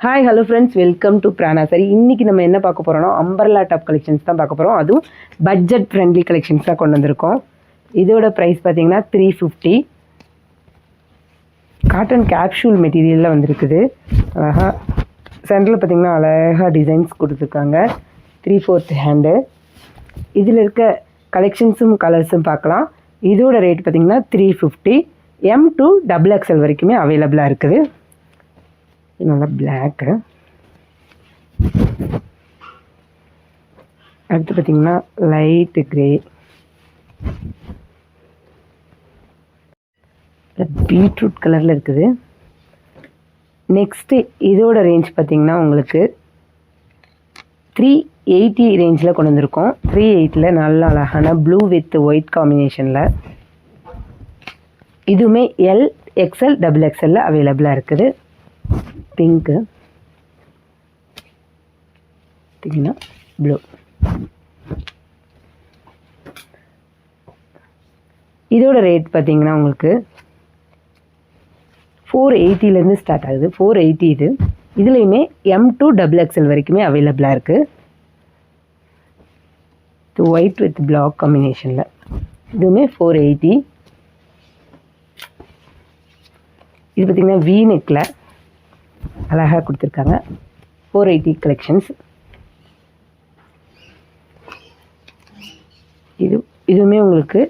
Hi hello friends, welcome to Prana sari. இன்றைக்கி நம்ம என்ன பார்க்க போகிறோம்னா அம்பர்லா டாப் கலெக்ஷன்ஸ் தான் பார்க்க போகிறோம். அதுவும் பட்ஜெட் ஃப்ரெண்ட்லி கலெக்ஷன்ஸ் தான் கொண்டு வந்திருக்கோம். இதோட ப்ரைஸ் பார்த்தீங்கன்னா 350. காட்டன் கேப்சூல் மெட்டீரியலில் வந்திருக்குது. அழகாக சென்டரில் பார்த்தீங்கன்னா அழகாக டிசைன்ஸ் கொடுத்துருக்காங்க. 3/4 ஹேண்டு. இதில் இருக்க கலெக்ஷன்ஸும் கலர்ஸும் பார்க்கலாம். இதோட ரேட் பார்த்தீங்கன்னா 350. M to XXL வரைக்குமே அவைலபிளாக இருக்குது. இது நல்லா பிளாக்கு. அடுத்து பார்த்தீங்கன்னா லைட்டு கிரே, பீட்ரூட் கலரில் இருக்குது. நெக்ஸ்ட்டு இதோட ரேஞ்ச் பார்த்தீங்கன்னா உங்களுக்கு 380 ரேஞ்சில் கொண்டு வந்திருக்கோம். 380 நல்ல அழகான ப்ளூ வித் ஒயிட் காம்பினேஷனில். இதுவுமே L, XL, XXL அவைலபிளாக இருக்குது. பிங்க்கு பார்த்தீங்கன்னா ப்ளூ. இதோட ரேட் பார்த்தீங்கன்னா உங்களுக்கு 480லேருந்து ஸ்டார்ட் ஆகுது. 480 இது. இதுலேயுமே M to XXL வரைக்குமே அவைலபிளாக இருக்குது. இது ஒயிட் வித் பிளாக் காம்பினேஷனில். இதுவுமே 480. இது பார்த்திங்கன்னா V நெக்கில் அழகாக கொடுத்துருக்காங்க. 480 கலெக்ஷன்ஸ். இதுவுமே உங்களுக்கு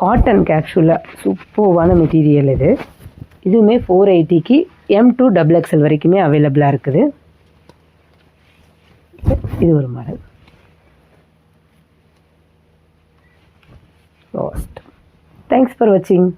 காட்டன் கேப்சூலில் சூப்பர்வான மெட்டீரியல் இது. இதுவுமே 480க்கு M to XXL வரைக்குமே அவைலபிளாக இருக்குது. இது ஒரு மாடல். தேங்க்ஸ் ஃபார் வாட்சிங்.